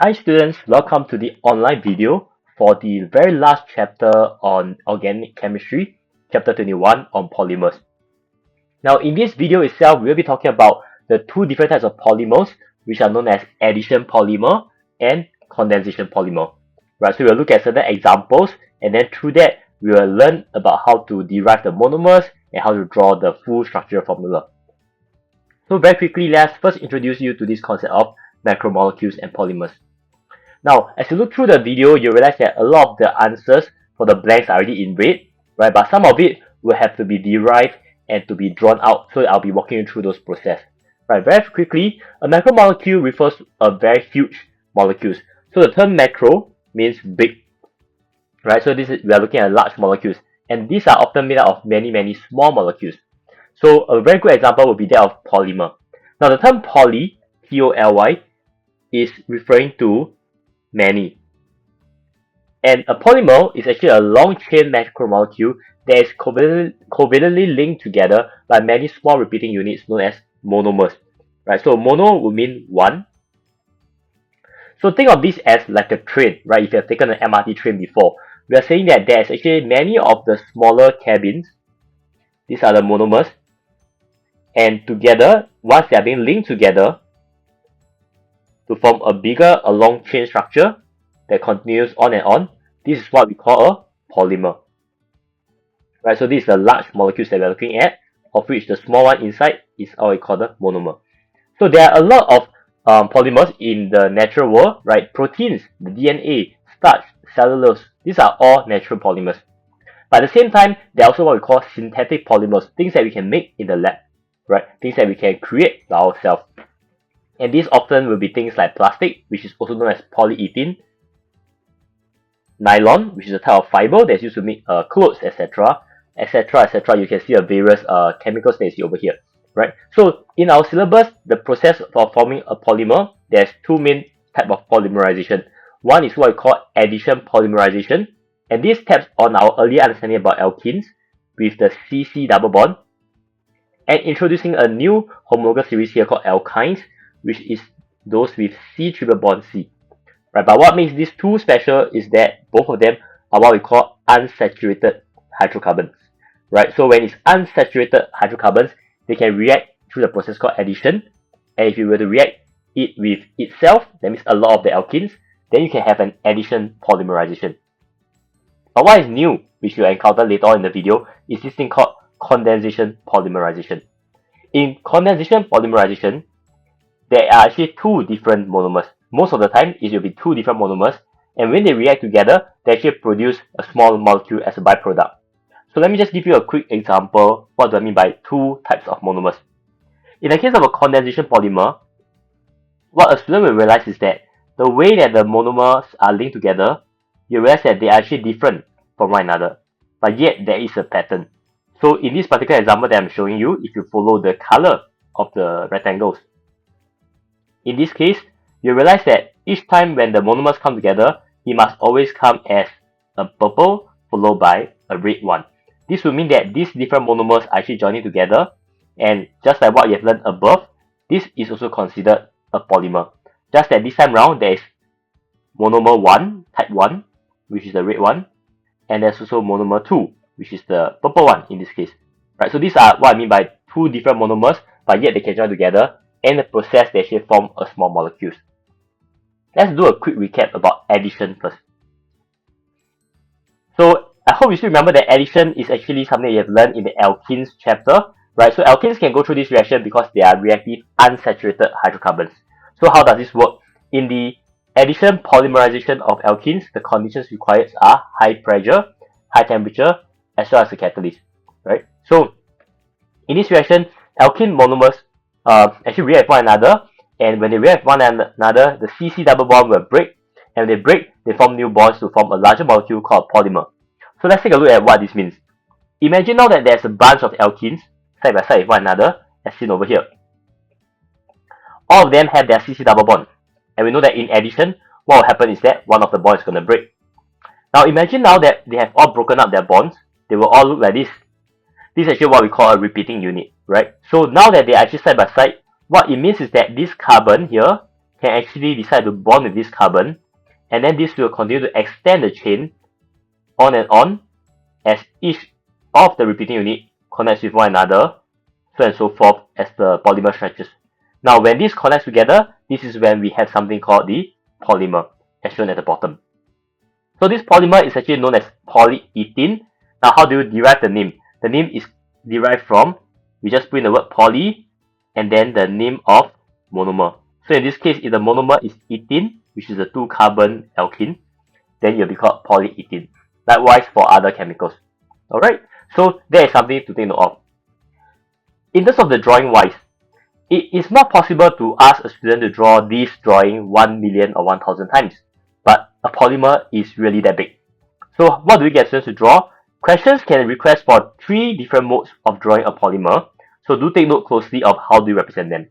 Hi students, welcome to the online video for the very last chapter on organic chemistry, chapter 21 on polymers. Now in this video itself, we'll be talking about the two different types of polymers, which are known as addition polymer and condensation polymer. Right, so we'll look at certain examples, and then through that, we will learn about how to derive the monomers and how to draw the full structure formula. So very quickly, let's first introduce you to this concept of macromolecules and polymers. Now, as you look through the video, you realize that a lot of the answers for the blanks are already in red, right? But some of it will have to be derived and to be drawn out. So I'll be walking you through those processes. Right, very quickly, a macromolecule refers to a very huge molecules. So the term macro means big, right? So we are looking at large molecules, and these are often made up of many small molecules. So a very good example would be that of polymer. Now the term poly, P-O-L-Y, is referring to many. And a polymer is actually a long chain macromolecule that is covalently linked together by many small repeating units known as monomers. Right? So mono would mean one. So think of this as like a train, right? If you have taken an MRT train before, we are saying that there's actually many of the smaller cabins. These are the monomers. And together, once they are being linked together to form a long chain structure that continues on and on, this is what we call a polymer. Right, so this is the large molecules that we're looking at, of which the small one inside is what we call the monomer. So there are a lot of polymers in the natural world, right? Proteins, the DNA, starch, cellulose, these are all natural polymers. But at the same time, there are also what we call synthetic polymers, things that we can make in the lab, right? Things that we can create by ourselves. And these often will be things like plastic, which is also known as polyethylene, nylon, which is a type of fiber that's used to make clothes, etc., etc., etc. You can see the various chemicals that you see over here, right? So in our syllabus, the process for forming a polymer, there's two main types of polymerization. One is what we call addition polymerization, and this taps on our earlier understanding about alkenes with the CC double bond, and introducing a new homologous series here called alkynes, which is those with C triple bond C. Right, but what makes these two special is that both of them are what we call unsaturated hydrocarbons. Right, so when it's unsaturated hydrocarbons, they can react through the process called addition. And if you were to react it with itself, that means a lot of the alkenes, then you can have an addition polymerization. But what is new, which you'll encounter later on in the video, is this thing called condensation polymerization. In condensation polymerization, there are actually two different monomers. Most of the time, it will be two different monomers, and when they react together, they actually produce a small molecule as a byproduct. So let me just give you a quick example. What do I mean by two types of monomers? In the case of a condensation polymer, what a student will realize is that the way that the monomers are linked together, you realize that they are actually different from one another, but yet there is a pattern. So in this particular example that I'm showing you, if you follow the color of the rectangles, in this case, you realize that each time when the monomers come together, it must always come as a purple followed by a red one. This will mean that these different monomers are actually joining together, and just like what you have learned above, this is also considered a polymer. Just that this time round, there is monomer 1, type 1, which is the red one, and there's also monomer 2, which is the purple one in this case. Right, so these are what I mean by two different monomers, but yet they can join together, and the process they actually form a small molecules. Let's do a quick recap about addition first. So I hope you still remember that addition is actually something you have learned in the alkenes chapter, right? So alkenes can go through this reaction because they are reactive unsaturated hydrocarbons. So how does this work? In the addition polymerization of alkenes, the conditions required are high pressure, high temperature, as well as a catalyst, right? So in this reaction, alkene monomers actually react with one another, and when they react with one another, the CC double bond will break, and when they break, they form new bonds to form a larger molecule called polymer. So let's take a look at what this means. Imagine now that there's a bunch of alkenes side by side with one another, as seen over here. All of them have their CC double bond, and we know that in addition, what will happen is that one of the bonds is going to break. Now imagine now that they have all broken up their bonds, they will all look like this. This is actually what we call a repeating unit, right? So now that they are actually side by side, what it means is that this carbon here can actually decide to bond with this carbon, and then this will continue to extend the chain on and on as each of the repeating unit connects with one another, so and so forth as the polymer stretches. Now, when this connects together, this is when we have something called the polymer, as shown at the bottom. So this polymer is actually known as polyethylene. Now, how do you derive the name? The name is derived from, we just put in the word poly and then the name of monomer. So in this case, if the monomer is ethene, which is a 2-carbon alkene, then it will be called polyethylene. Likewise for other chemicals. Alright, so that is something to take note of. In terms of the drawing wise, it is not possible to ask a student to draw this drawing 1 million or 1,000 times, but a polymer is really that big. So what do we get students to draw? Questions can request for 3 different modes of drawing a polymer, so do take note closely of how do you represent them.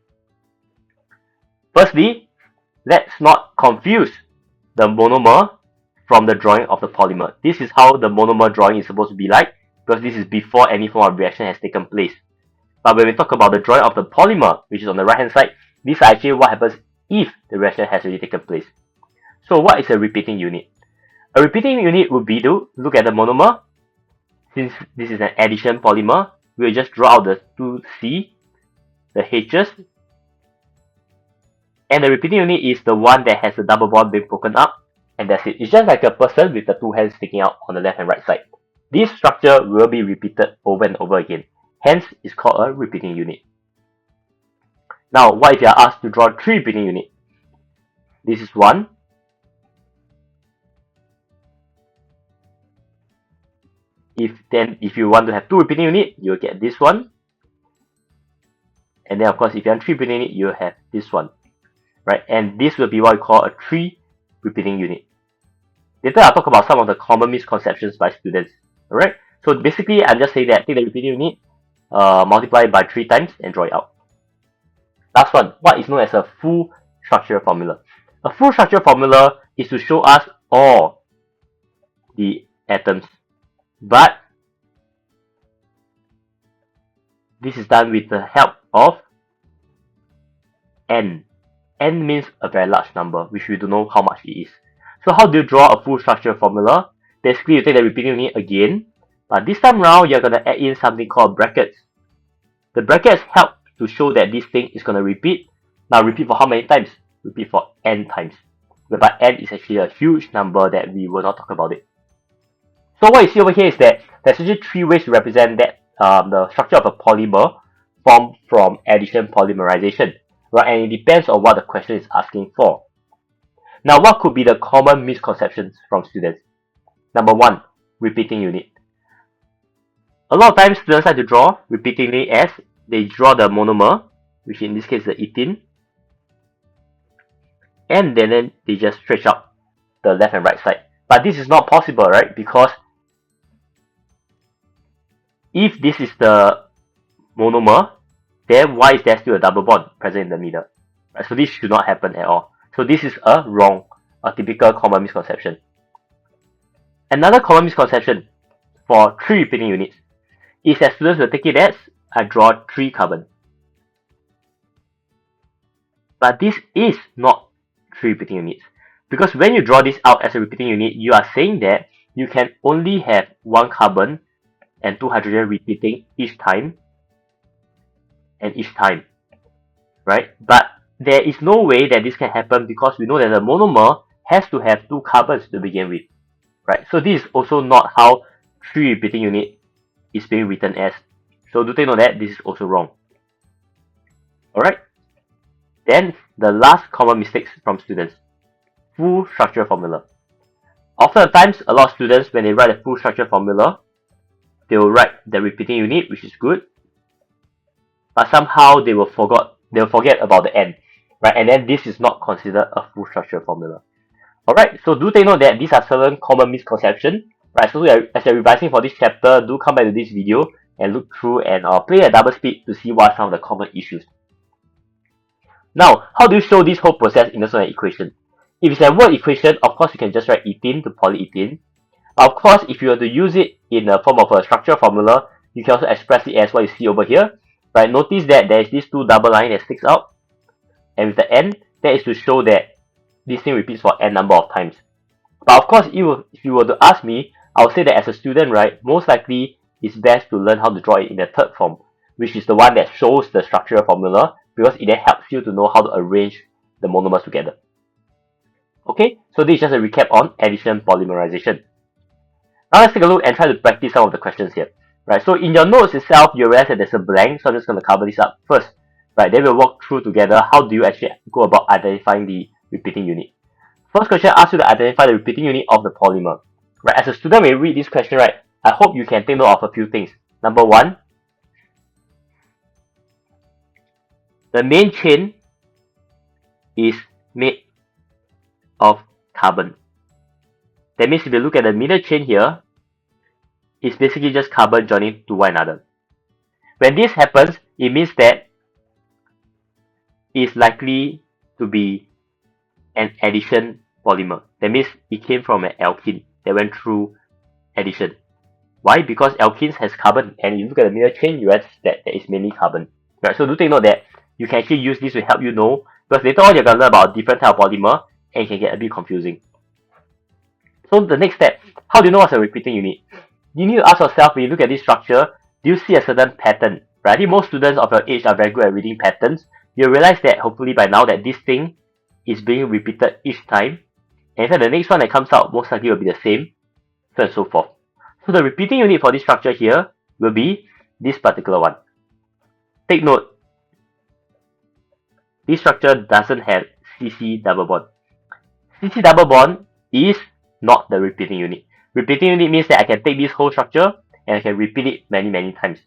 Firstly, let's not confuse the monomer from the drawing of the polymer. This is how the monomer drawing is supposed to be like, because this is before any form of reaction has taken place. But when we talk about the drawing of the polymer, which is on the right hand side, this is actually what happens if the reaction has already taken place. So what is a repeating unit? A repeating unit would be to look at the monomer. Since this is an addition polymer, we'll just draw out the 2C, the H's, and the repeating unit is the one that has the double bond being broken up, and that's it. It's just like a person with the 2 hands sticking out on the left and right side. This structure will be repeated over and over again. Hence, it's called a repeating unit. Now, what if you are asked to draw 3 repeating units? This is one. If you want to have 2 repeating units, you'll get this one. And then, of course, if you have 3 repeating units, you'll have this one. Right? And this will be what we call a 3 repeating unit. Later, I'll talk about some of the common misconceptions by students. Alright? So basically, I'm just saying that take the repeating unit, multiply it by 3 times, and draw it out. Last one, what is known as a full structure formula? A full structure formula is to show us all the atoms, but this is done with the help of n. N means a very large number, which we don't know how much it is. So how do you draw a full structure formula? Basically, you take the repeating unit again, but this time round, you're going to add in something called brackets. The brackets help to show that this thing is going to repeat. Now, repeat for how many times? Repeat for n times. Whereby n is actually a huge number that we will not talk about it. So what you see over here is that there's actually 3 ways to represent that the structure of a polymer formed from addition polymerization. Right? And it depends on what the question is asking for. Now, what could be the common misconceptions from students? Number 1, repeating unit. A lot of times students like to draw repeatingly as they draw the monomer, which in this case is the ethene, and then they just stretch out the left and right side. But this is not possible, right? Because if this is the monomer, then why is there still a double bond present in the middle? Right? So this should not happen at all. So this is a typical common misconception. Another common misconception for 3 repeating units is that students will take it as I draw 3 carbon. But this is not 3 repeating units. Because when you draw this out as a repeating unit, you are saying that you can only have 1 carbon and 2 hydrogen repeating each time and each time. Right? But there is no way that this can happen because we know that the monomer has to have 2 carbons to begin with. Right? So this is also not how 3 repeating unit is being written as. So do take note that this is also wrong. Alright? Then the last common mistakes from students. Full structure formula. Oftentimes, a lot of students, when they write a full structure formula, they will write the repeating unit, which is good. But somehow they will forget about the n. Right? And then this is not considered a full structure formula. Alright, so do take note that these are certain common misconceptions. Right, so as you're revising for this chapter, do come back to this video and look through and play at double speed to see what are some of the common issues. Now, how do you show this whole process in terms of an equation? If it's a word equation, of course you can just write ethene to polyethylene. Of course, if you were to use it in the form of a structure formula, you can also express it as what you see over here. Right, notice that there is this 2 double line that sticks out, and with the n, that is to show that this thing repeats for n number of times. But of course, if you were to ask me, I would say that as a student, right, most likely it's best to learn how to draw it in the third form, which is the one that shows the structural formula, because it then helps you to know how to arrange the monomers together. Okay, so this is just a recap on addition polymerization. Now let's take a look and try to practice some of the questions here. Right, so in your notes itself, you realize that there's a blank, so I'm just going to cover this up first. Right, then we'll walk through together how do you actually go about identifying the repeating unit. First question asks you to identify the repeating unit of the polymer. Right, as a student, when you read this question, right, I hope you can take note of a few things. Number one, the main chain is made of carbon. That means if you look at the middle chain here, it's basically just carbon joining to one another. When this happens, it means that it's likely to be an addition polymer. That means it came from an alkene that went through addition. Why? Because alkenes has carbon, and if you look at the middle chain, you realize that there is mainly carbon. Right, so do take note that you can actually use this to help you know, because later on you're going to learn about different type of polymer, and it can get a bit confusing. So the next step, how do you know what's a repeating unit? You need to ask yourself, when you look at this structure, do you see a certain pattern? Right? I think most students of your age are very good at reading patterns. You'll realize that hopefully by now that this thing is being repeated each time. And in fact, the next one that comes out most likely will be the same, so and so forth. So the repeating unit for this structure here will be this particular one. Take note, this structure doesn't have CC double bond. CC double bond is not the repeating unit. Repeating unit means that I can take this whole structure and I can repeat it many, many times.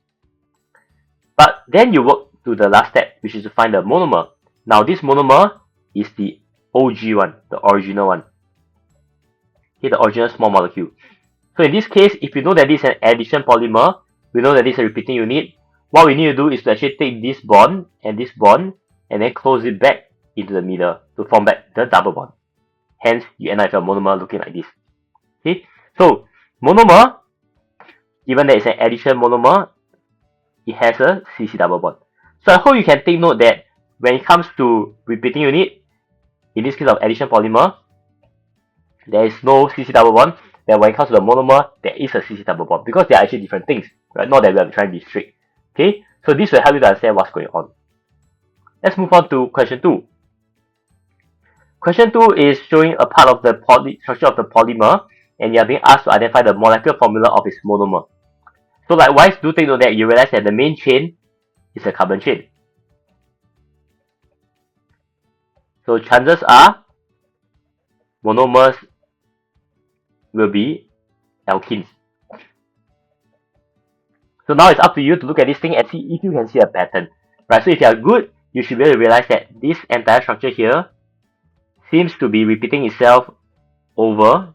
But then you work to the last step, which is to find the monomer. Now this monomer is the OG one, the original one. Okay, the original small molecule. So in this case, if you know that this is an addition polymer, we know that this is a repeating unit. What we need to do is to actually take this bond, and then close it back into the middle to form back the double bond. Hence, you end up with a monomer looking like this. Okay, so monomer, given that it's an addition monomer, it has a CC double bond. So I hope you can take note that when it comes to repeating unit, in this case of addition polymer, there is no CC double bond. Then when it comes to the monomer, there is a CC double bond, because they are actually different things, right? Not that we are trying to be strict. Okay, so this will help you to understand what's going on. Let's move on to question 2. Question 2 is showing a part of the structure of the polymer, and you are being asked to identify the molecular formula of its monomer. So likewise, do take note that you realize that the main chain is a carbon chain. So chances are monomers will be alkenes. So now it's up to you to look at this thing and see if you can see a pattern. Right, so if you are good, you should be able to realize that this entire structure here seems to be repeating itself over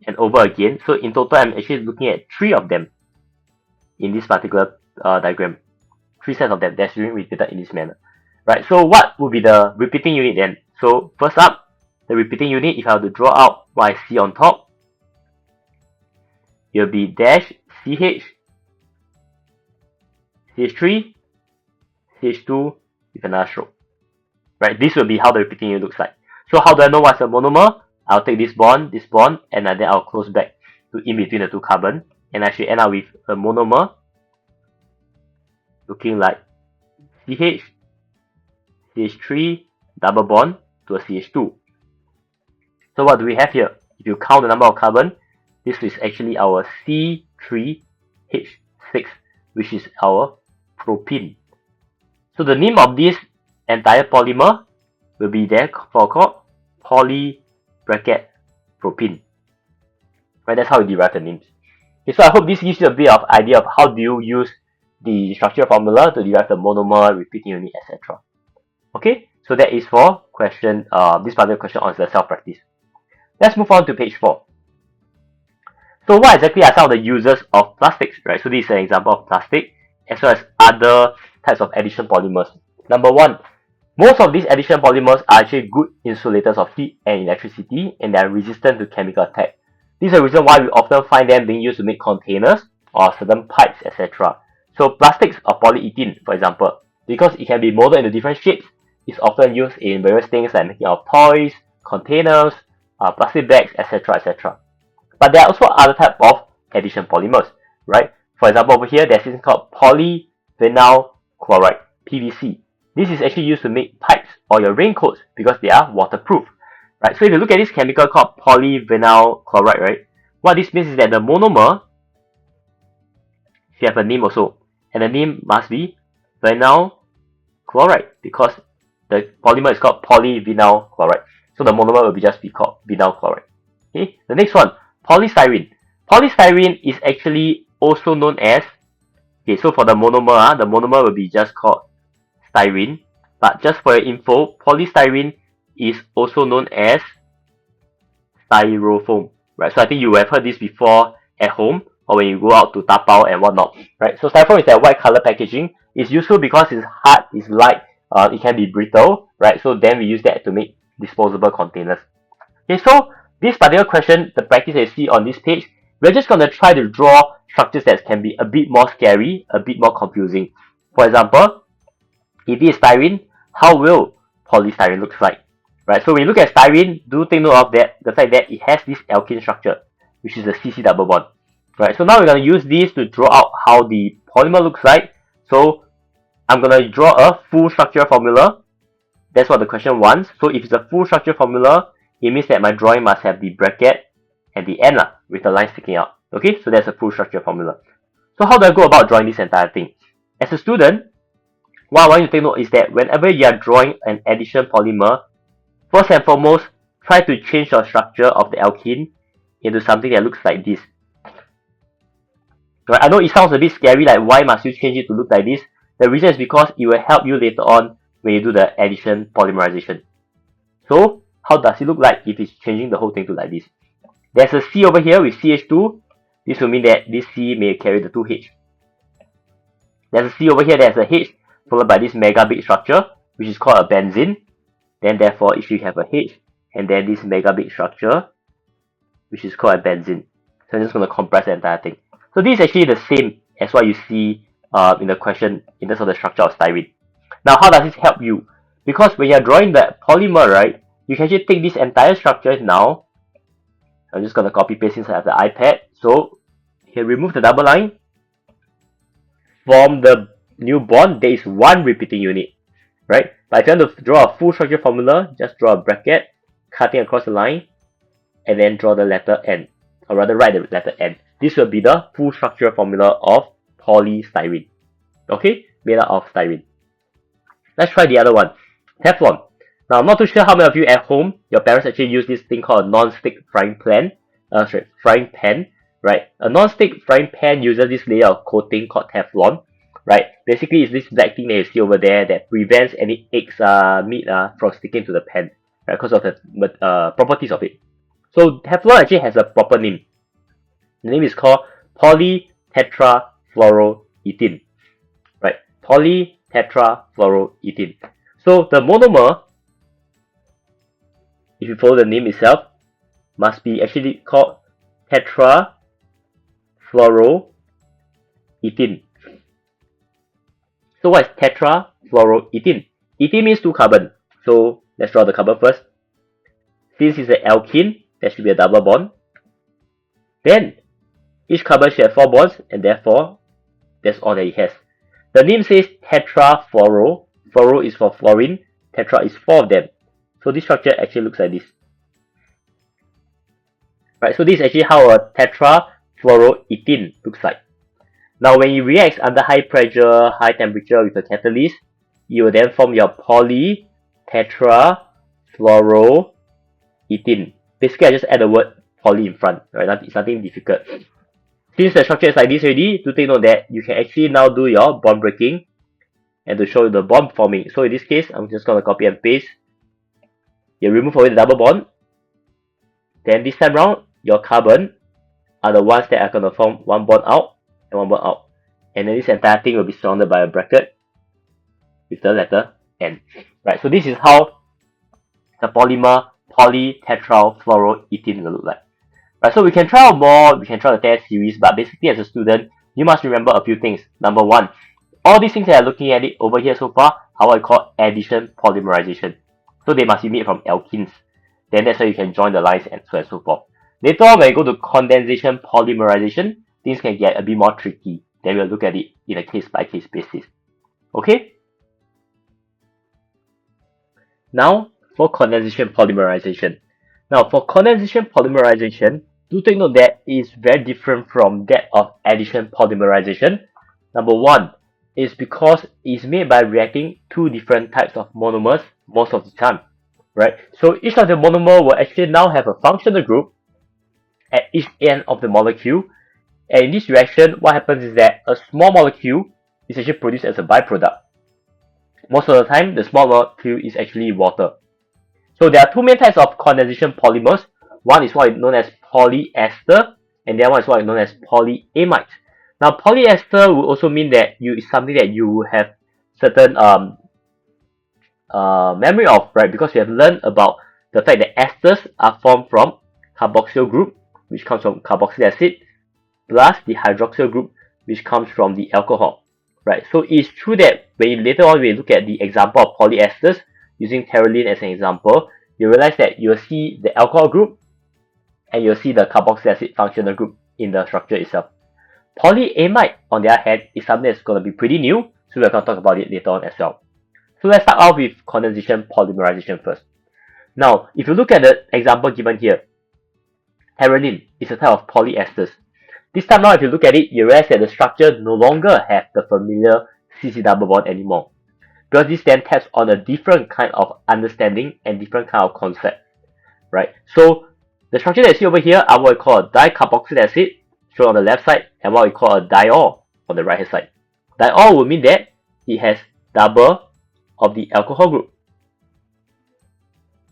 and over again. So in total, I'm actually looking at 3 of them in this particular diagram. 3 sets of them that's being repeated in this manner. Right, so what would be the repeating unit then? So first up, the repeating unit, if I were to draw out what I see on top, it will be dash CH, CH3, CH2 with another stroke. Right, this will be how the repeating unit looks like. So how do I know what's a monomer? I'll take this bond, and then I'll close back to in between the 2 carbon, and I should end up with a monomer looking like CH, CH3, double bond to a CH2. So what do we have here? If you count the number of carbon, this is actually our C3H6, which is our propene. So the name of this entire polymer will be there for called poly bracket propene. Right, that's how we derive the names. Okay, so I hope this gives you a bit of idea of how do you use the structural formula to derive the monomer, repeating unit, etc. Okay, so that is for question this particular question on the self-practice. Let's move on to page 4. So what exactly are some of the uses of plastics, right? So this is an example of plastic, as well as other types of addition polymers. Number 1, most of these addition polymers are actually good insulators of heat and electricity, and they are resistant to chemical attack. This is the reason why we often find them being used to make containers or certain pipes, etc. So plastics or polyethylene, for example, because it can be molded into different shapes, is often used in various things like making of toys, containers, plastic bags, etc., etc. But there are also other type of addition polymers, right? For example, over here, there's something called polyvinyl chloride, PVC. This is actually used to make pipes or your raincoats because they are waterproof, right? So if you look at this chemical called polyvinyl chloride, right? What this means is that the monomer should have a name also, and the name must be vinyl chloride because the polymer is called polyvinyl chloride. So the monomer will just be called vinyl chloride. Okay, the next one, polystyrene. Polystyrene is actually also known as, okay, so for the monomer will be just called styrene. But just for your info, polystyrene is also known as styrofoam, right? So I think you have heard this before at home or when you go out to tapao and whatnot, right? So styrofoam is that white color packaging. It's useful because it's hard, it's light, it can be brittle, right? So then we use that to make disposable containers. Okay, so this particular question, the practice that you see on this page, we're just going to try to draw structures that can be a bit more scary, a bit more confusing. For example, if it is styrene, how will polystyrene look like? Right, so when you look at styrene, do take note of that, the fact that it has this alkene structure, which is a CC double bond. Right, so now we're going to use this to draw out how the polymer looks like. So I'm going to draw a full structure formula. That's what the question wants. So if it's a full structure formula, it means that my drawing must have the bracket at the end with the line sticking out. Okay, so that's a full structure formula. So how do I go about drawing this entire thing? As a student, what I want you to take note is that whenever you are drawing an addition polymer, first and foremost, try to change your structure of the alkene into something that looks like this. Right, I know it sounds a bit scary, like why must you change it to look like this? The reason is because it will help you later on when you do the addition polymerization. So, how does it look like if it's changing the whole thing to like this? There's a C over here with CH2. This will mean that this C may carry the 2H. There's a C over here, there's a H, followed by this mega big structure, which is called a benzene. Then therefore, it should have a H, and then this mega big structure, which is called a benzene. So I'm just going to compress the entire thing. So this is actually the same as what you see in the question in terms of the structure of styrene. Now, how does this help you? Because when you're drawing the polymer, right, you can actually take this entire structure now. I'm just going to copy paste inside of the iPad. So here, remove the double line. From the new bond, there is one repeating unit, right? But if you want to draw a full structure formula, just draw a bracket, cutting across the line, and then draw the letter N, or rather write the letter N. This will be the full structure formula of polystyrene. Okay, made out of styrene. Let's try the other one, Teflon. Now, I'm not too sure how many of you at home, your parents actually use this thing called a non-stick frying pan, right? A non-stick frying pan uses this layer of coating called Teflon, right? Basically, it's this black thing that you see over there that prevents any eggs, meat from sticking to the pan, right? Because of the properties of it. So Teflon actually has a proper name. The name is called polytetrafluoroethene, right? Polytetrafluoroethene. So the monomer, if you follow the name itself, must be actually called tetrafluoroethene. So what is tetrafluoroethene? Ethene means 2 carbon. So let's draw the carbon first. Since it's an alkene, there should be a double bond. Then each carbon should have 4 bonds, and therefore that's all that it has. The name says tetrafluoro. Fluoro is for fluorine. Tetra is 4 of them. So this structure actually looks like this. Right, so this is actually how a tetrafluoroethene looks like. Now when it reacts under high pressure, high temperature with a catalyst, you will then form your polytetrafluoroethene. Basically, I just add the word poly in front, right? It's nothing difficult. Since the structure is like this already, do take note that you can actually now do your bond breaking and to show you the bond forming. So in this case, I'm just going to copy and paste. You remove away the double bond. Then this time round, your carbon are the ones that are going to form one bond out and one bond out. And then this entire thing will be surrounded by a bracket with the letter N. Right, so this is how the polymer polytetrafluoroethene will look like. Right, so we can try out more, we can try the test series, but basically as a student, you must remember a few things. Number one, all these things that are looking at it over here so far are what we call addition polymerization. So they must be made from alkenes. Then that's how you can join the lines and so on and so forth. Later on, when you go to condensation polymerization, things can get a bit more tricky. Then we'll look at it in a case-by-case basis. Okay? Now, for condensation polymerization. Now, for condensation polymerization, do take note that it is very different from that of addition polymerization. Number one is because it's made by reacting two different types of monomers most of the time, right? So each of the monomer will actually now have a functional group at each end of the molecule. And in this reaction, what happens is that a small molecule is actually produced as a byproduct. Most of the time, the small molecule is actually water. So there are two main types of condensation polymers. One is what is known as polyester, and the other one is what is known as polyamide. Now, polyester will also mean that it's something that you have certain memory of, right? Because we have learned about the fact that esters are formed from carboxyl group, which comes from carboxylic acid, plus the hydroxyl group, which comes from the alcohol, right? So it's true that when later on we look at the example of polyesters, using terylene as an example, you realize that you'll see the alcohol group and you'll see the carboxylic acid functional group in the structure itself. Polyamide, on the other hand, is something that's going to be pretty new, so we're going to talk about it later on as well. So let's start off with condensation polymerization first. Now, if you look at the example given here, terylene is a type of polyesters. This time now, if you look at it, you realize that the structure no longer has the familiar CC double bond anymore. Because this then taps on a different kind of understanding and different kind of concept, right? So the structure that you see over here are what we call a dicarboxylic acid, shown on the left side, and what we call a diol on the right hand side. Diol will mean that it has double of the alcohol group,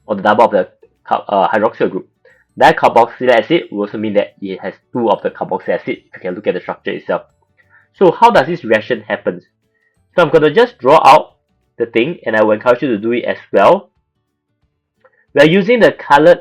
or the double of the hydroxyl group. Dicarboxylic acid will also mean that it has two of the carboxylic acid. You can look at the structure itself. So how does this reaction happen? So I'm going to just draw out the thing, and I will encourage you to do it as well. We are using the colored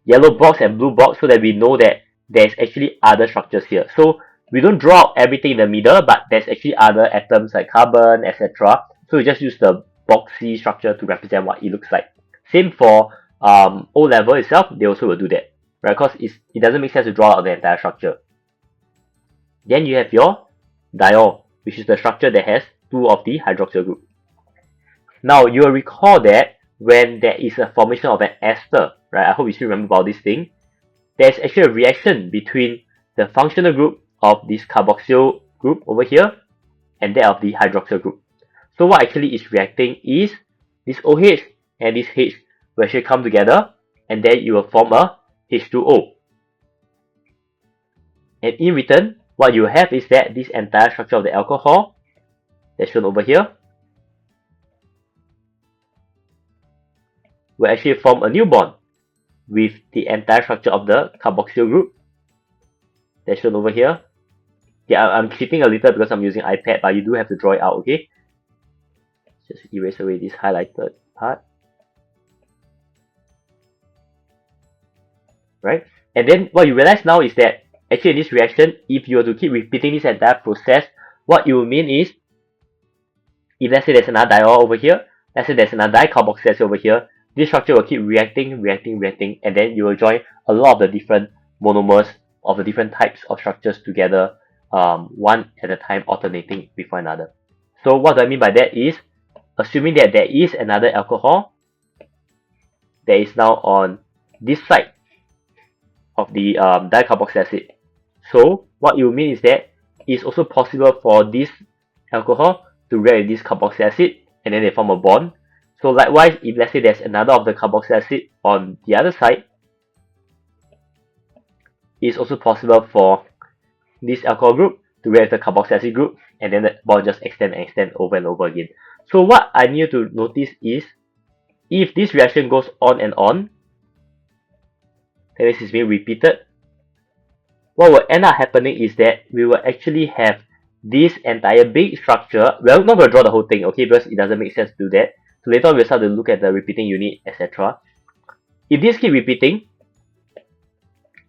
yellow box and blue box so that we know that there's actually other structures here. So we don't draw out everything in the middle, but there's actually other atoms like carbon, etc. So we just use the boxy structure to represent what it looks like. Same for O level itself, they also will do that, right? Because it doesn't make sense to draw out the entire structure. Then you have your diol, which is the structure that has two of the hydroxyl group. Now you will recall that when there is a formation of an ester, right? I hope you still remember about this thing. There's actually a reaction between the functional group of this carboxyl group over here and that of the hydroxyl group. So what actually is reacting is this OH and this H will actually come together, and then you will form a H2O. And in return, what you have is that this entire structure of the alcohol, that's shown over here, will actually form a new bond with the entire structure of the carboxyl group, that's shown over here. Yeah, I'm skipping a little because I'm using iPad, but you do have to draw it out, okay? Just erase away this highlighted part. Right? And then what you realize now is that actually in this reaction, if you were to keep repeating this entire process, what it will mean is, if let's say there's another diol over here, let's say there's another dicarboxylic acid over here, this structure will keep reacting, and then you will join a lot of the different monomers of the different types of structures together, one at a time, alternating with one another. So what do I mean by that is, assuming that there is another alcohol that is now on this side of the dicarboxylic acid. So what it will mean is that it's also possible for this alcohol to react with this carboxylic acid, and then they form a bond. So likewise, if let's say there's another of the carboxylic acid on the other side, it's also possible for this alcohol group to react with the carboxylic acid group, and then the bond just extend and extend over and over again. So what I need you to notice is, if this reaction goes on and on, and this is being repeated, what will end up happening is that we will actually have this entire big structure. We're not going to draw the whole thing, okay, because it doesn't make sense to do that. So later on we'll start to look at the repeating unit, etc. If this keep repeating,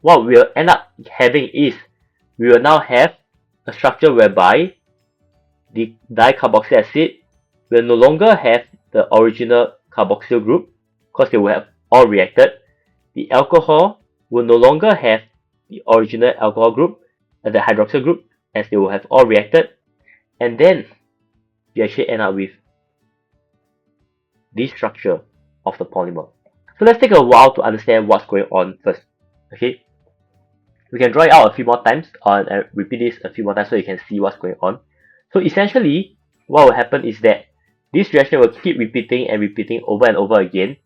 what we'll end up having is, we will now have a structure whereby the dicarboxylic acid will no longer have the original carboxyl group because they will have all reacted. The alcohol will no longer have the original alcohol group, the hydroxyl group, as they will have all reacted. And then you actually end up with this structure of the polymer. So let's take a while to understand what's going on first. Okay, we can draw it out a few more times and repeat this a few more times so you can see what's going on. So essentially, what will happen is that this reaction will keep repeating and repeating over and over again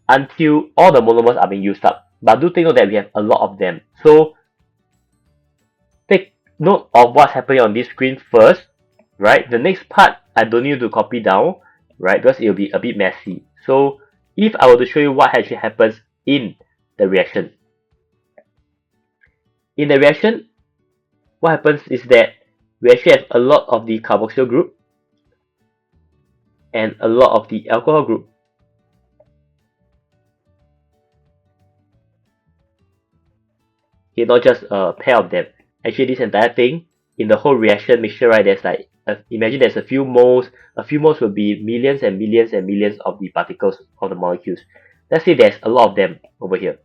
until all the monomers are being used up. But do take note that we have a lot of them. So take note of what's happening on this screen first, right? The next part, I don't need to copy down, right? Because it will be a bit messy. So if I were to show you what actually happens in the reaction. In the reaction, what happens is that we actually have a lot of the carboxyl group and a lot of the alcohol group. Okay, not just a pair of them. Actually, this entire thing in the whole reaction mixture, right? There's like imagine there's a few moles. A few moles will be millions and millions and millions of the particles of the molecules. Let's say there's a lot of them over here,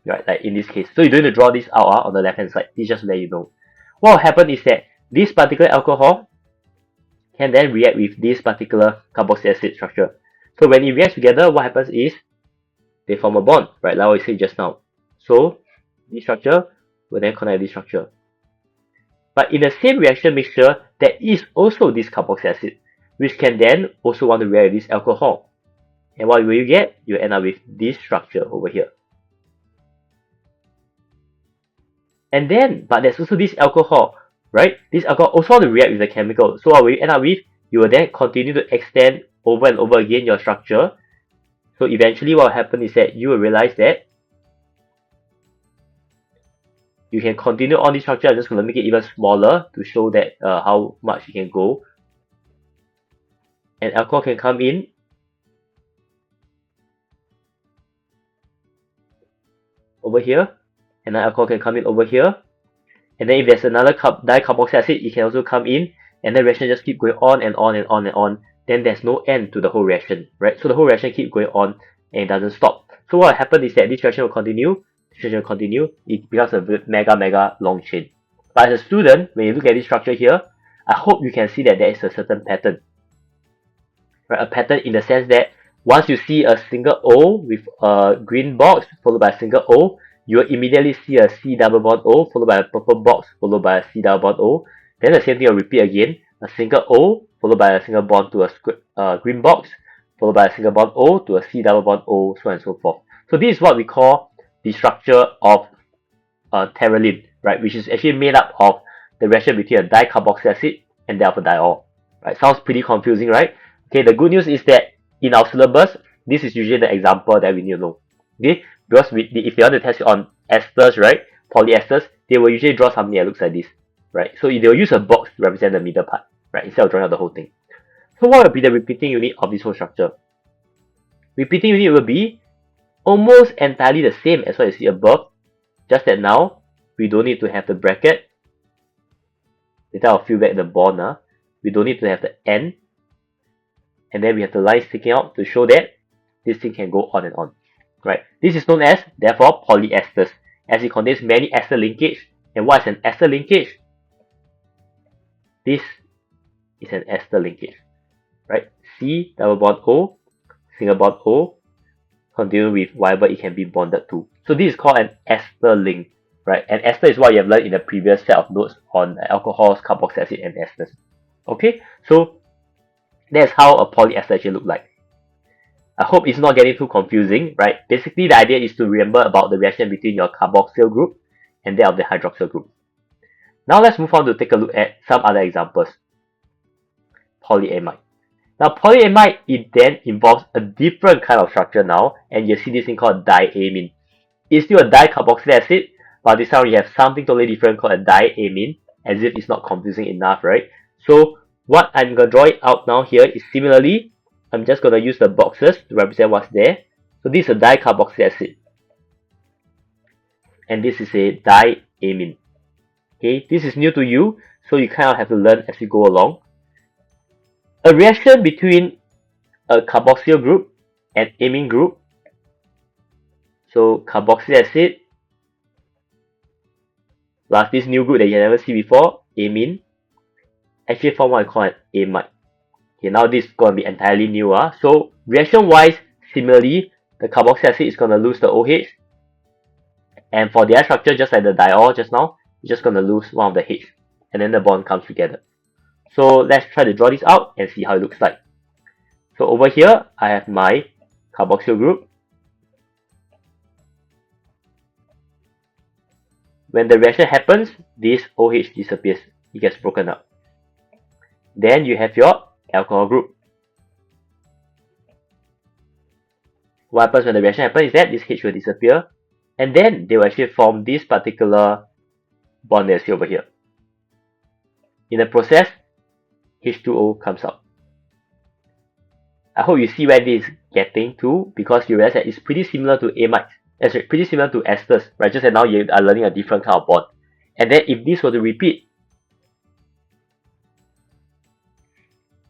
right? Like in this case. So you don't need to draw this out on the left hand side. This just to let you know. What will happen is that this particular alcohol can then react with this particular carboxylic acid structure. So when it reacts together, what happens is they form a bond, right? Like what we said just now. So this structure will then connect this structure. But in the same reaction mixture, there is also this carboxylic acid, which can then also want to react with this alcohol. And what will you get? You end up with this structure over here. And then, but there's also this alcohol, right? This alcohol also want to react with the chemical. So what will you end up with? You will then continue to extend over and over again your structure. So eventually what will happen is that you will realize that you can continue on this structure. I'm just going to make it even smaller to show that how much you can go. And alcohol can come in. Over here. And then alcohol can come in over here. And then if there's another dicarboxylic acid, it can also come in. And the reaction just keep going on and on and on and on. Then there's no end to the whole reaction, right? So the whole reaction keep going on and it doesn't stop. So what will happen is that this reaction will continue. It becomes a mega long chain. But as a student, when you look at this structure here, I hope you can see that there is a certain pattern. Right? A pattern in the sense that once you see a single O with a green box followed by a single O, you will immediately see a C double bond O followed by a purple box followed by a C double bond O. Then the same thing will repeat again. A single O followed by a single bond to a green box followed by a single bond O to a C double bond O, so on and so forth. So this is what we call the structure of pterylene, right, which is actually made up of the reaction between a dicarboxylic acid and alpha diol. Right, sounds pretty confusing, right? Okay, the good news is that in our syllabus, this is usually the example that we need to know. Okay, because if they want to test it on esters, right, polyesters, they will usually draw something that looks like this, right? So they will use a box to represent the middle part, right, instead of drawing out the whole thing. So what will be the repeating unit of this whole structure? Repeating unit will be almost entirely the same as what you see above, just that now we don't need to have the bracket. Later I'll fill back the bond. We don't need to have the N, and then we have the line sticking out to show that this thing can go on and on. Right? This is known as, therefore, polyesters, as it contains many ester linkage. And what is an ester linkage? This is an ester linkage, right? C double bond O, single bond O, continue with whatever it can be bonded to. So this is called an ester link, right? And ester is what you have learned in the previous set of notes on alcohols, carboxylic acid, and esters. Okay, so that's how a polyester actually looks like. I hope it's not getting too confusing, right? Basically, the idea is to remember about the reaction between your carboxyl group and that of the hydroxyl group. Now let's move on to take a look at some other examples. Polyamide. Now polyamide, it then involves a different kind of structure now, and you see this thing called diamine. It's still a dicarboxylic acid, but this time you have something totally different called a diamine, as if it's not confusing enough, right? So what I'm going to draw it out now here is similarly, I'm just going to use the boxes to represent what's there. So this is a dicarboxylic acid. And this is a diamine. Okay, this is new to you, so you kind of have to learn as you go along. A reaction between a carboxyl group and amine group. So carboxylic acid plus this new group that you never see before, amine, actually form what I call an amide. Okay, now this is going to be entirely new. So reaction wise, similarly, the carboxylic acid is going to lose the OH. And for their structure, just like the diol just now, it's just going to lose one of the H. And then the bond comes together. So let's try to draw this out and see how it looks like. So over here, I have my carboxyl group. When the reaction happens, this OH disappears. It gets broken up. Then you have your alcohol group. What happens when the reaction happens is that this H will disappear, and then they will actually form this particular bond that you see over here. In the process, H2O comes out. I hope you see where this is getting to, because you realize that it's pretty similar to amides. Sorry, pretty similar to esters, right? Just that now you are learning a different kind of bond. And then if this were to repeat,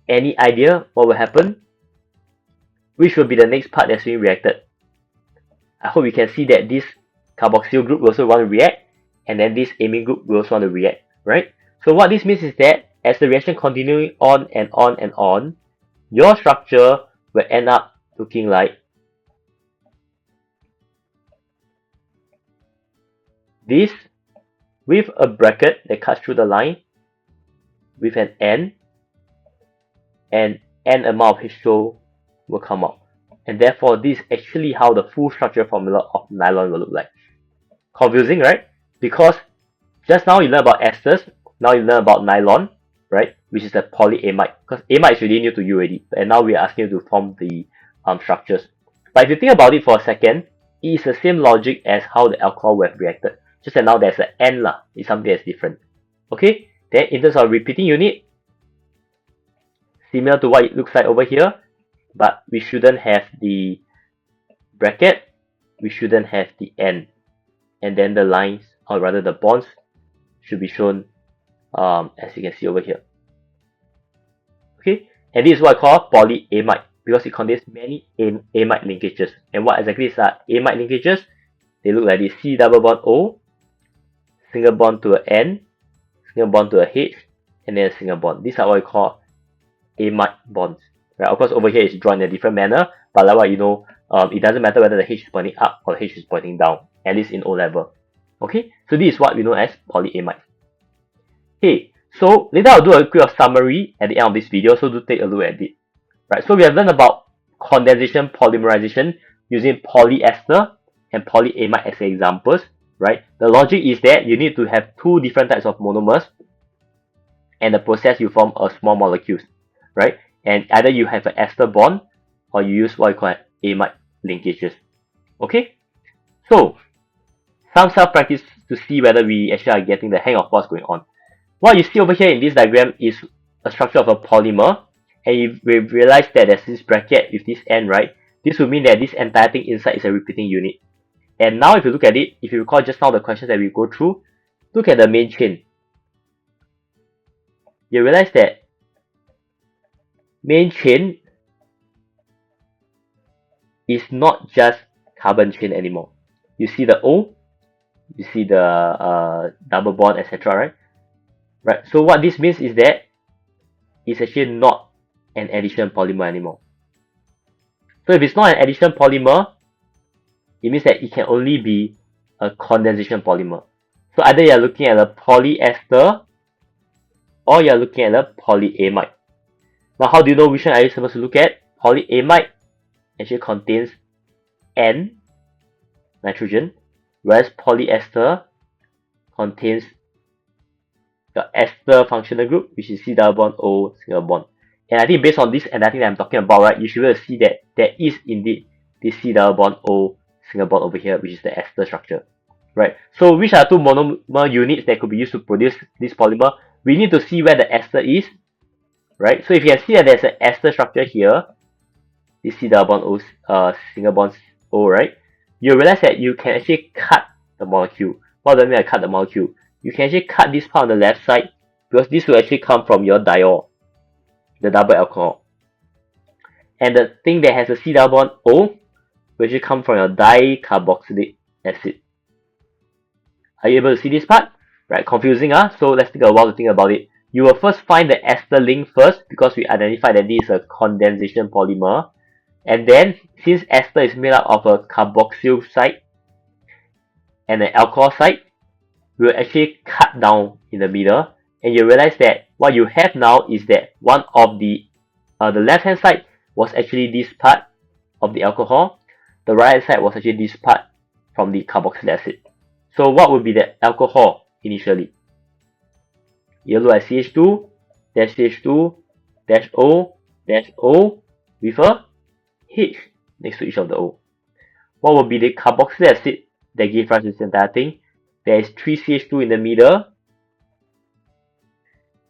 any idea what will happen? Which will be the next part that's being reacted? I hope you can see that this carboxyl group will also want to react, and then this amine group will also want to react, right? So what this means is that as the reaction continuing on and on and on, your structure will end up looking like this, with a bracket that cuts through the line with an N, and N amount of H2O will come out. And therefore, this is actually how the full structure formula of nylon will look like. Confusing, right? Because just now you learn about esters, now you learn about nylon, right? Which is a polyamide. Because amide is really new to you already. And now we are asking you to form the structures. But if you think about it for a second, it is the same logic as how the alcohol would have reacted. Just that now there's an N lah. It's something that's different. Okay? Then in terms of repeating unit, similar to what it looks like over here, but we shouldn't have the bracket, we shouldn't have the N. And then the lines, or rather the bonds, should be shown as you can see over here. Okay? And this is what I call polyamide, because it contains many amide linkages. And what exactly is that amide linkages? They look like this: C double bond O, single bond to an N, single bond to a H, and then a single bond. These are what we call amide bonds. Right? Of course, over here it's drawn in a different manner, but like what you know, it doesn't matter whether the H is pointing up or the H is pointing down, at least in O level. Okay, so this is what we know as polyamide. Okay, so later I'll do a quick summary at the end of this video, so do take a look at it. Right, so we have learned about condensation polymerization using polyester and polyamide as examples. Right, the logic is that you need to have two different types of monomers, and the process you form a small molecules. Right, and either you have an ester bond or you use what you call amide linkages. Okay, so some self-practice to see whether we actually are getting the hang of what's going on. What you see over here in this diagram is a structure of a polymer, and if we realize that there's this bracket with this N, right, this would mean that this entire thing inside is a repeating unit. And now if you look at it, if you recall just now the questions that we go through, look at the main chain. You realize that main chain is not just carbon chain anymore. You see the O, you see the double bond, etc. Right? So what this means is that it's actually not an addition polymer anymore. So if it's not an addition polymer, it means that it can only be a condensation polymer. So either you're looking at a polyester or you're looking at a polyamide. Now how do you know which one are you supposed to look at? Polyamide actually contains N, nitrogen, whereas polyester contains the ester functional group, which is C double bond O single bond. And I think based on this and I think that I'm talking about, right, you should be able to see that there is indeed this C double bond O single bond over here, which is the ester structure. Right? So which are two monomer units that could be used to produce this polymer? We need to see where the ester is. Right? So if you can see that there's an ester structure here, this C double bond O single bond O, right? You realize that you can actually cut the molecule. What do I mean by cut the molecule? You can actually cut this part on the left side, because this will actually come from your diol. the double alcohol. And the thing that has a C double bond O will actually come from your dicarboxylic acid. Are you able to see this part? Right, confusing, huh? So let's take a while to think about it. You will first find the ester link first because we identified that this is a condensation polymer. And then, since ester is made up of a carboxyl site and an alcohol site, we'll actually cut down in the middle. And you realize that what you have now is that one of the left hand side was actually this part of the alcohol. The right hand side was actually this part from the carboxylic acid. So what would be the alcohol initially? You look at CH2, dash CH2, dash O with a H next to each of the O. What would be the carboxylic acid that gives rise to this entire thing? There is 3 CH2 in the middle.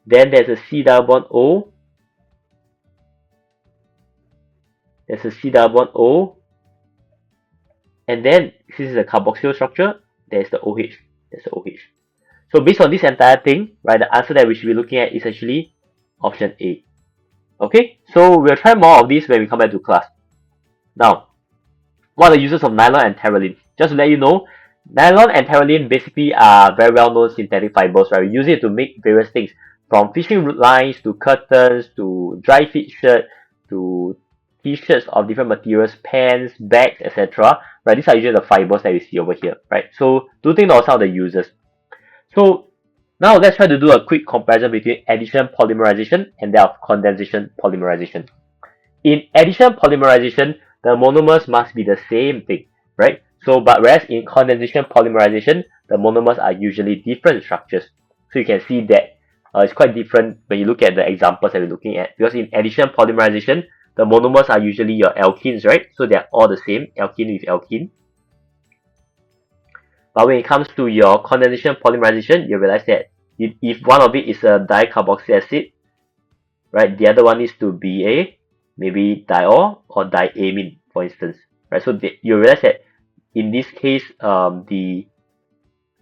Then there's a C double bond O. There's a C double bond O. And then, this is a carboxyl structure, there's the OH. There's the OH. So based on this entire thing, right, the answer that we should be looking at is actually option A. Okay, so we'll try more of this when we come back to class. Now, what are the uses of nylon and terephthalene? Just to let you know, nylon and terephthalene basically are very well known synthetic fibers, right? We use it to make various things, from fishing lines to curtains to dry fit shirt to t-shirts of different materials, pants, bags, etc. Right, these are usually the fibers that we see over here, right? So do think of some of the uses. So now let's try to do a quick comparison between addition polymerization and that of condensation polymerization. In addition polymerization, the monomers must be the same thing, right? So, but whereas in condensation polymerization, the monomers are usually different structures. So you can see that it's quite different when you look at the examples that we're looking at. Because in addition polymerization, the monomers are usually your alkenes, right? So they're all the same, alkene with alkene. But when it comes to your condensation polymerization, you realize that if one of it is a dicarboxylic acid, right, the other one needs to be a maybe diol or diamine, for instance, right? So you realize that in this case, the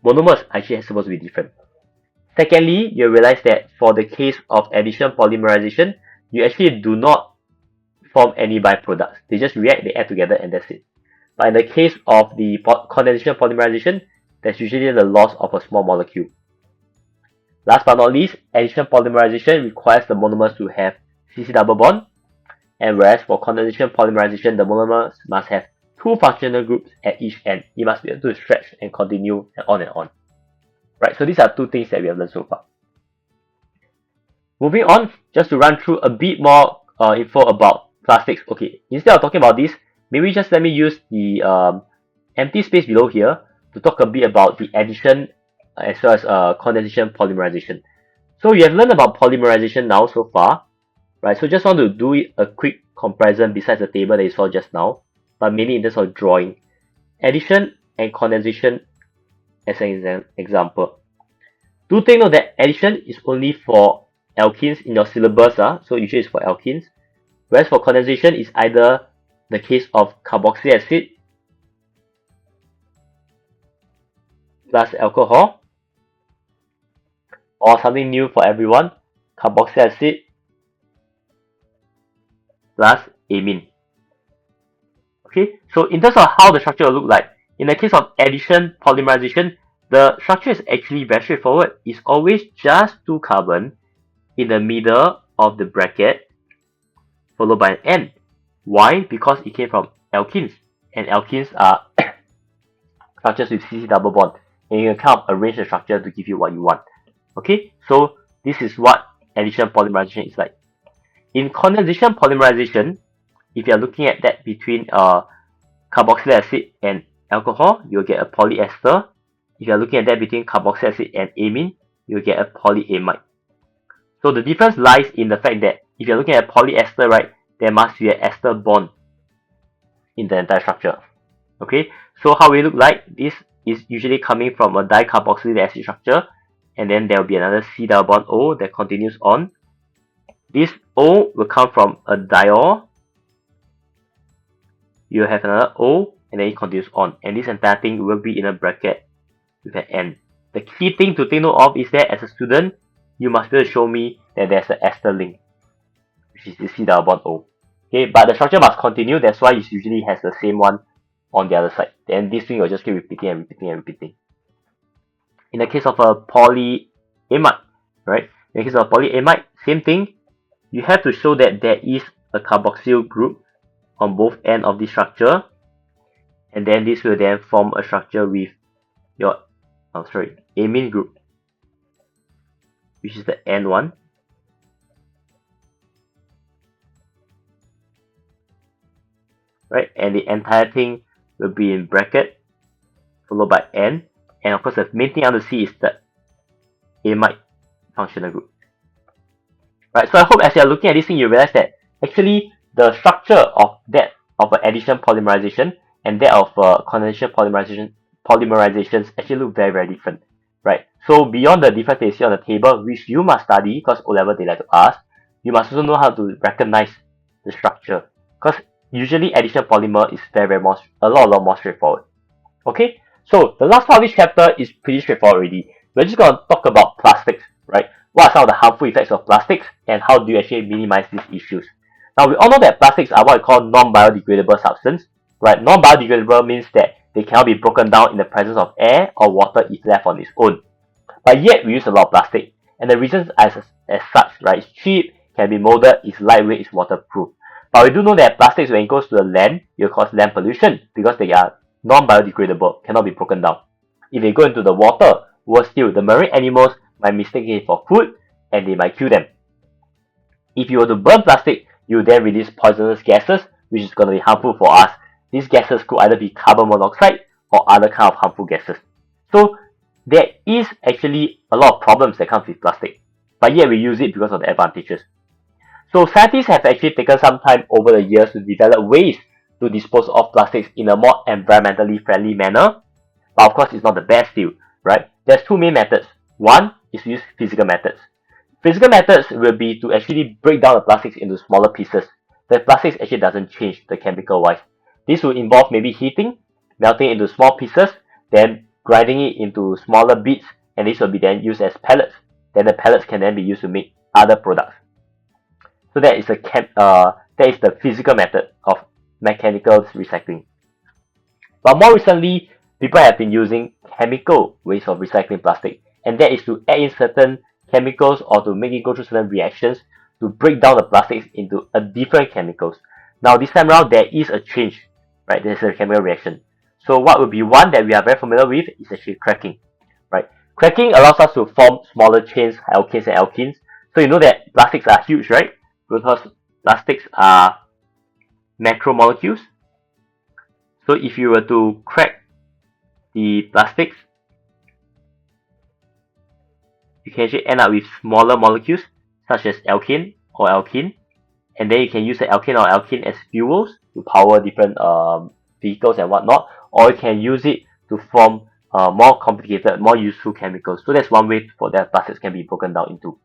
monomers actually are supposed to be different. Secondly, you realize that for the case of addition polymerization, you actually do not form any byproducts. They just react, they add together, and that's it. But in the case of the condensation polymerization, there's usually the loss of a small molecule. Last but not least, addition polymerization requires the monomers to have CC double bond, and whereas for condensation polymerization, the monomers must have 2 functional groups at each end. You must be able to stretch and continue and on and on. Right, so these are 2 things that we have learned so far. Moving on, just to run through a bit more info about plastics. Okay, instead of talking about this, maybe just let me use the empty space below here to talk a bit about the addition as well as condensation polymerization. So you have learned about polymerization now so far, right? So just want to do a quick comparison besides the table that you saw just now, but mainly in terms of drawing. Addition and condensation as an example. Do take note that addition is only for alkenes in your syllabus, so usually it's for alkenes. Whereas for condensation is either the case of carboxylic acid plus alcohol, or something new for everyone, carboxylic acid plus amine. Okay, so in terms of how the structure will look like, in the case of addition polymerization, the structure is actually very straightforward. It's always just 2 carbon in the middle of the bracket followed by an N. Why? Because it came from alkenes, and alkenes are structures with CC double bond, and you can kind of arrange the structure to give you what you want. Okay, so this is what addition polymerization is like. In condensation polymerization, if you are looking at that between carboxylic acid and alcohol, you'll get a polyester. If you are looking at that between carboxylic acid and amine, you'll get a polyamide. So the difference lies in the fact that if you're looking at polyester, right, there must be an ester bond in the entire structure. Okay, so how will it look like? This is usually coming from a dicarboxylic acid structure, and then there will be another C double bond O that continues on. This O will come from a diol. You have another O, and then it continues on, and this entire thing will be in a bracket with an N. The key thing to take note of is that as a student, you must be able to show me that there's an ester link. which is the C double bond O. Okay, but the structure must continue, that's why it usually has the same one on the other side. Then this thing will just keep repeating and repeating and repeating. In the case of a polyamide, right? In the case of polyamide, same thing. You have to show that there is a carboxyl group on both ends of the structure, and then this will then form a structure with your amine group, which is the N one. Right, and the entire thing will be in bracket followed by N, and of course the main thing I want to see is the amide functional group. Right, so I hope as you are looking at this thing you realize that actually the structure of that of an addition polymerization and that of condensation polymerizations actually look very, very different. Right, so beyond the difference that you see on the table, which you must study because O-level they like to ask, you must also know how to recognize the structure, because usually addition polymer is a lot more straightforward. Okay, so the last part of this chapter is pretty straightforward already. We're just going to talk about plastics, right? What are some of the harmful effects of plastics and how do you actually minimize these issues? Now, we all know that plastics are what we call non-biodegradable substance, right? Non-biodegradable means that they cannot be broken down in the presence of air or water if left on its own. But yet, we use a lot of plastic. And the reasons as such, right, it's cheap, can be molded, it's lightweight, it's waterproof. But we do know that plastics, when it goes to the land, it will cause land pollution because they are non-biodegradable, cannot be broken down. If they go into the water, worse still, the marine animals might mistake it for food and they might kill them. If you were to burn plastic, you then release poisonous gases, which is going to be harmful for us. These gases could either be carbon monoxide or other kind of harmful gases. So there is actually a lot of problems that comes with plastic, but yet we use it because of the advantages. So scientists have actually taken some time over the years to develop ways to dispose of plastics in a more environmentally friendly manner. But of course, it's not the best still, right? There's two main methods. One is to use physical methods. Physical methods will be to actually break down the plastics into smaller pieces. The plastics actually doesn't change the chemical wise. This will involve maybe heating, melting into small pieces, then grinding it into smaller bits, and this will be then used as pellets. Then the pellets can then be used to make other products. So that is the physical method of mechanical recycling. But more recently, people have been using chemical ways of recycling plastic, and that is to add in certain chemicals or to make it go through certain reactions to break down the plastics into a different chemicals. Now this time around there is a change, right? There's a chemical reaction. So what would be one that we are very familiar with is actually cracking, right? Cracking allows us to form smaller chains, alkanes and alkenes. So you know that plastics are huge, right? Because plastics are macromolecules. So if you were to crack the plastics, you can actually end up with smaller molecules such as alkane or alkene, and then you can use the alkane or alkene as fuels to power different vehicles and whatnot, or you can use it to form more complicated, more useful chemicals. So that's one way for that plastics can be broken down into.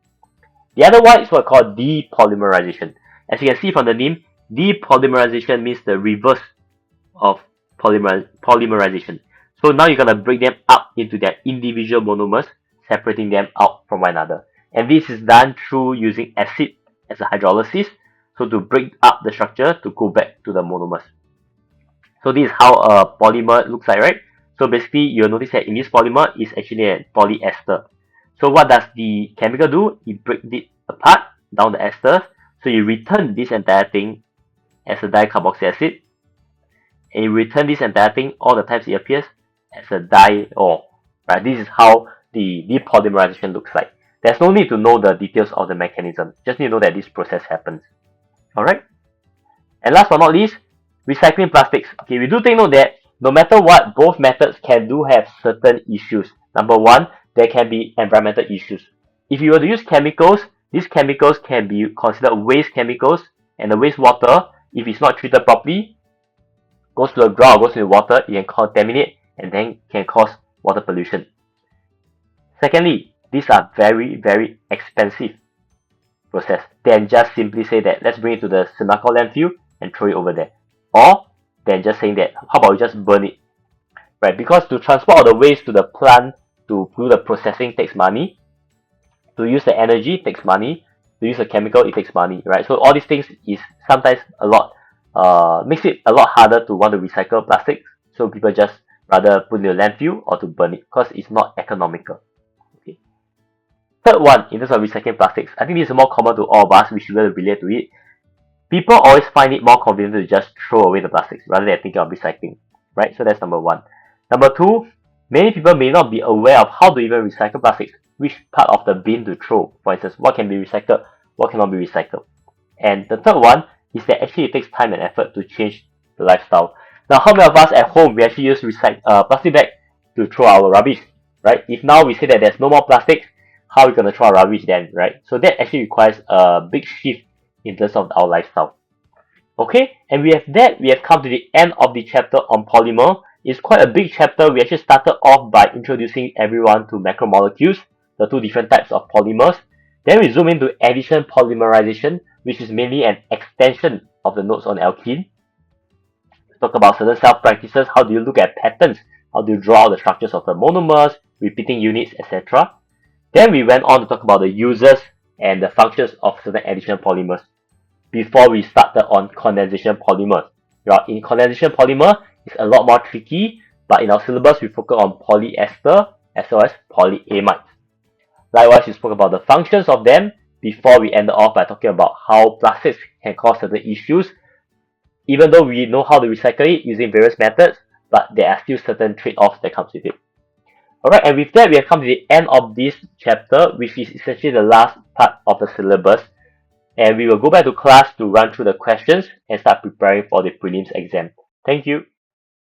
The other one is what called depolymerization. As you can see from the name, depolymerization means the reverse of polymerization. So now you're going to break them up into their individual monomers, separating them out from one another. And this is done through using acid as a hydrolysis, so to break up the structure to go back to the monomers. So this is how a polymer looks like, right? So basically, you'll notice that in this polymer is actually a polyester. So what does the chemical do? It breaks it apart down the esters. So you return this entire thing as a dicarboxy acid, and you return this entire thing all the times it appears as a diol. Right? This is how the depolymerization looks like. There's no need to know the details of the mechanism. Just need to know that this process happens. Alright? And last but not least, recycling plastics. Okay, we do take note that no matter what, both methods can do have certain issues. Number one, there can be environmental issues. If you were to use chemicals, these chemicals can be considered waste chemicals, and the wastewater, if it's not treated properly, goes to the ground, goes to the water, it can contaminate and then can cause water pollution. Secondly, these are very, very expensive process. Then just simply say that let's bring it to the Senako landfill and throw it over there. Or then just saying that how about we just burn it? Right? Because to transport all the waste to the plant to do the processing takes money. To use the energy takes money. to use a chemical, it takes money, right? So all these things is sometimes a lot, makes it a lot harder to want to recycle plastic. So people just rather put in the landfill or to burn it because it's not economical. Okay. Third one, in terms of recycling plastics, I think this is more common to all of us. We should really relate to it. People always find it more convenient to just throw away the plastics rather than thinking of recycling, right? So that's number one. Number two, many people may not be aware of how to even recycle plastics, which part of the bin to throw. For instance, what can be recycled, what cannot be recycled. And the third one is that actually it takes time and effort to change the lifestyle. Now, how many of us at home we actually use plastic bag to throw our rubbish, right? If now we say that there's no more plastic, how are we gonna throw our rubbish then, right? So that actually requires a big shift in terms of our lifestyle. Okay, and we have come to the end of the chapter on polymer. It's quite a big chapter. We actually started off by introducing everyone to macromolecules, the two different types of polymers. Then we zoom into addition polymerization, which is mainly an extension of the notes on alkene. We talk about certain self-practices, how do you look at patterns, how do you draw out the structures of the monomers, repeating units, etc. Then we went on to talk about the uses and the functions of certain addition polymers before we started on condensation polymers. Right? In condensation polymer, it's a lot more tricky, but in our syllabus, we focus on polyester as well as polyamides. Likewise, we spoke about the functions of them before we ended off by talking about how plastics can cause certain issues, even though we know how to recycle it using various methods, but there are still certain trade-offs that comes with it. Alright, and with that, we have come to the end of this chapter, which is essentially the last part of the syllabus. And we will go back to class to run through the questions and start preparing for the prelims exam. Thank you.